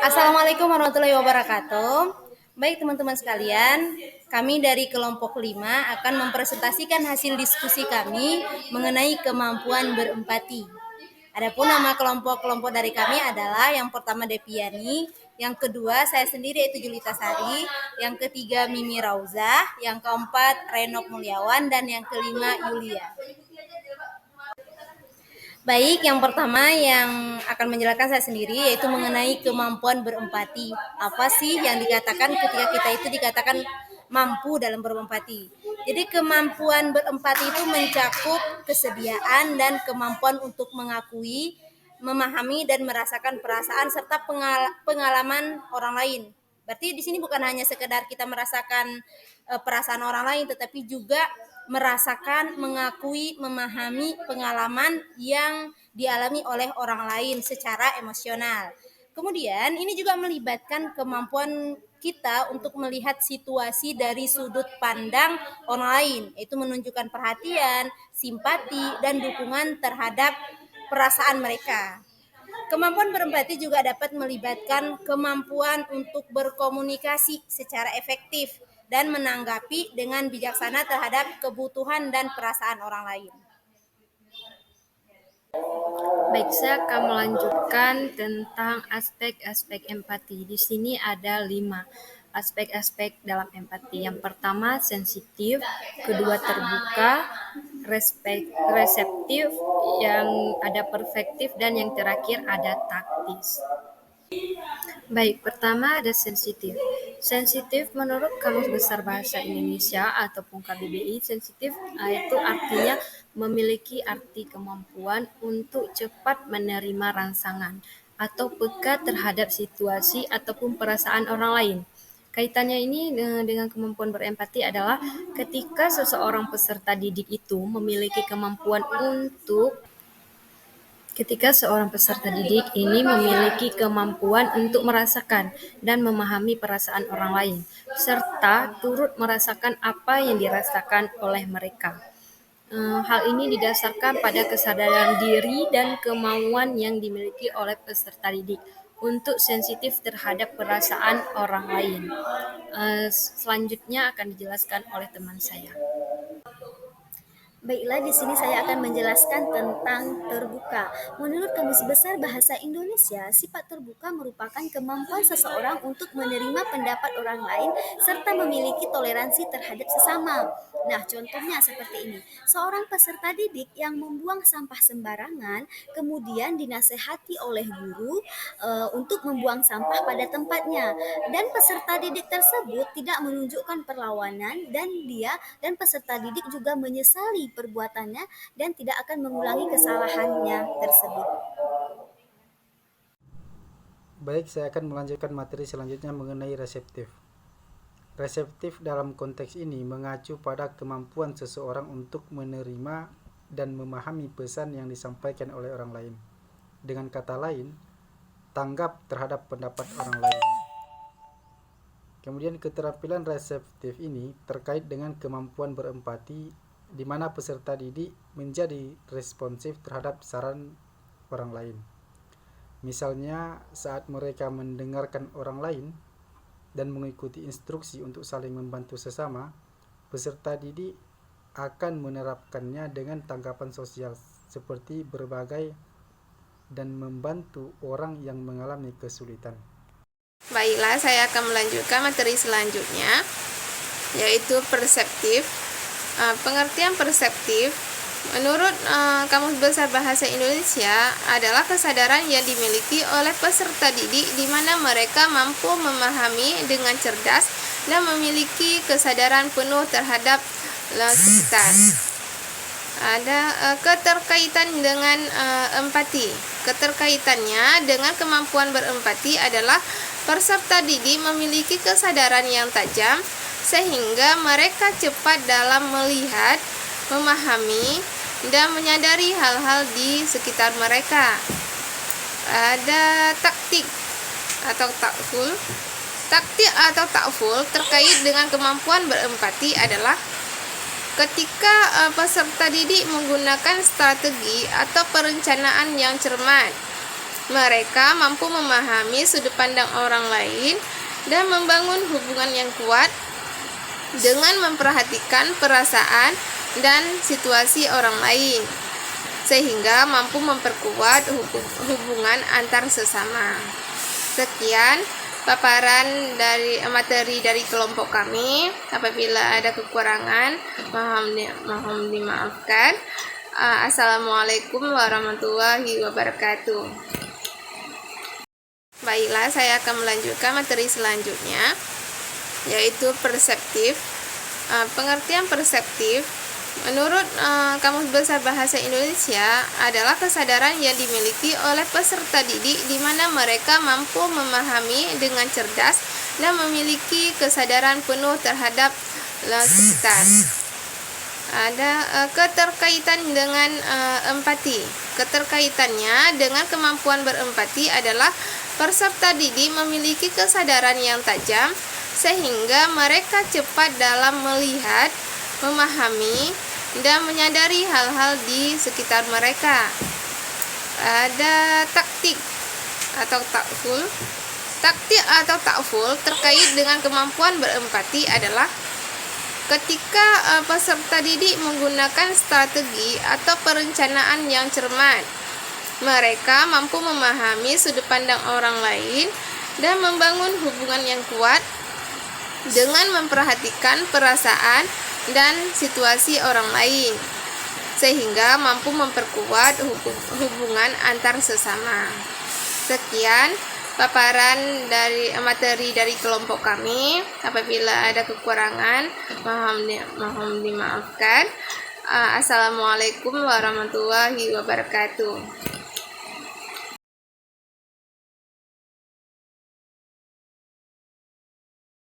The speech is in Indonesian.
Assalamualaikum warahmatullahi wabarakatuh. Baik teman-teman sekalian, kami dari kelompok 5 akan mempresentasikan hasil diskusi kami mengenai kemampuan berempati. Adapun nama kelompok-kelompok dari kami adalah yang pertama Depiani, yang kedua saya sendiri yaitu Julita Sari, yang ketiga Mimi Rauzah, yang keempat Renok Mulyawan, dan yang kelima Yulia. Baik, yang pertama yang akan menjelaskan saya sendiri yaitu mengenai kemampuan berempati. Apa sih yang dikatakan ketika kita itu dikatakan mampu dalam berempati? Jadi kemampuan berempati itu mencakup kesediaan dan kemampuan untuk mengakui, memahami dan merasakan perasaan serta pengalaman orang lain. Berarti di sini bukan hanya sekedar kita merasakan perasaan orang lain, tetapi juga merasakan, mengakui, memahami pengalaman yang dialami oleh orang lain secara emosional. Kemudian ini juga melibatkan kemampuan kita untuk melihat situasi dari sudut pandang orang lain, yaitu menunjukkan perhatian, simpati, dan dukungan terhadap perasaan mereka. Kemampuan berempati juga dapat melibatkan kemampuan untuk berkomunikasi secara efektif dan menanggapi dengan bijaksana terhadap kebutuhan dan perasaan orang lain. Baik, saya akan melanjutkan tentang aspek-aspek empati. Di sini ada 5 aspek-aspek dalam empati. Yang pertama sensitif, kedua terbuka, reseptif, yang ada perfektif, dan yang terakhir ada taktis. Baik, pertama ada sensitif. Sensitif menurut Kamus Besar Bahasa Indonesia ataupun KBBI, sensitif itu artinya memiliki arti kemampuan untuk cepat menerima rangsangan atau peka terhadap situasi ataupun perasaan orang lain. Kaitannya ini dengan kemampuan berempati adalah ketika seseorang peserta didik itu memiliki kemampuan Ketika seorang peserta didik ini memiliki kemampuan untuk merasakan dan memahami perasaan orang lain, serta turut merasakan apa yang dirasakan oleh mereka. Hal ini didasarkan pada kesadaran diri dan kemauan yang dimiliki oleh peserta didik untuk sensitif terhadap perasaan orang lain. Selanjutnya akan dijelaskan oleh teman saya. Baiklah, di sini saya akan menjelaskan tentang terbuka. Menurut Kamus Besar Bahasa Indonesia, sifat terbuka merupakan kemampuan seseorang untuk menerima pendapat orang lain serta memiliki toleransi terhadap sesama. Nah, contohnya seperti ini. Seorang peserta didik yang membuang sampah sembarangan, kemudian dinasehati oleh guru untuk membuang sampah pada tempatnya. Dan peserta didik tersebut tidak menunjukkan perlawanan dan peserta didik juga menyesali perbuatannya dan tidak akan mengulangi kesalahannya tersebut. Baik, saya akan melanjutkan materi selanjutnya mengenai reseptif. Reseptif dalam konteks ini mengacu pada kemampuan seseorang untuk menerima dan memahami pesan yang disampaikan oleh orang lain. Dengan kata lain, tanggap terhadap pendapat orang lain. Kemudian keterampilan reseptif ini terkait dengan kemampuan berempati di mana peserta didik menjadi responsif terhadap saran orang lain. Misalnya saat mereka mendengarkan orang lain dan mengikuti instruksi untuk saling membantu sesama, peserta didik akan menerapkannya dengan tanggapan sosial seperti berbagai dan membantu orang yang mengalami kesulitan. Baiklah, saya akan melanjutkan materi selanjutnya, yaitu perseptif. Pengertian perseptif menurut Kamus Besar Bahasa Indonesia adalah kesadaran yang dimiliki oleh peserta didik di mana mereka mampu memahami dengan cerdas dan memiliki kesadaran penuh terhadap sekitar. Ada keterkaitan dengan empati. Keterkaitannya dengan kemampuan berempati adalah peserta didik memiliki kesadaran yang tajam sehingga mereka cepat dalam melihat, memahami, dan menyadari hal-hal di sekitar mereka. Ada taktik atau takful. Taktik atau takful terkait dengan kemampuan berempati adalah ketika peserta didik menggunakan strategi atau perencanaan yang cermat Mereka mampu memahami sudut pandang orang lain dan membangun hubungan yang kuat dengan memperhatikan perasaan dan situasi orang lain, sehingga mampu memperkuat hubungan antar sesama. Sekian paparan dari materi dari kelompok kami. Apabila ada kekurangan, mohon dimaafkan. Assalamualaikum warahmatullahi wabarakatuh. Baiklah, saya akan melanjutkan materi selanjutnya, yaitu perseptif. Pengertian perseptif menurut Kamus Besar Bahasa Indonesia adalah kesadaran yang dimiliki oleh peserta didik di mana mereka mampu memahami dengan cerdas dan memiliki kesadaran penuh terhadap sekitar. Ada keterkaitan dengan empati. Keterkaitannya dengan kemampuan berempati adalah peserta didik memiliki kesadaran yang tajam sehingga mereka cepat dalam melihat, memahami, dan menyadari hal-hal di sekitar mereka. Ada taktik atau takful. Taktik atau takful terkait dengan kemampuan berempati adalah ketika peserta didik menggunakan strategi atau perencanaan yang cermat. Mereka mampu memahami sudut pandang orang lain dan membangun hubungan yang kuat dengan memperhatikan perasaan dan situasi orang lain, sehingga mampu memperkuat hubungan antar sesama. Sekian paparan dari materi dari kelompok kami. Apabila ada kekurangan, mohon dimaafkan. Assalamualaikum warahmatullahi wabarakatuh.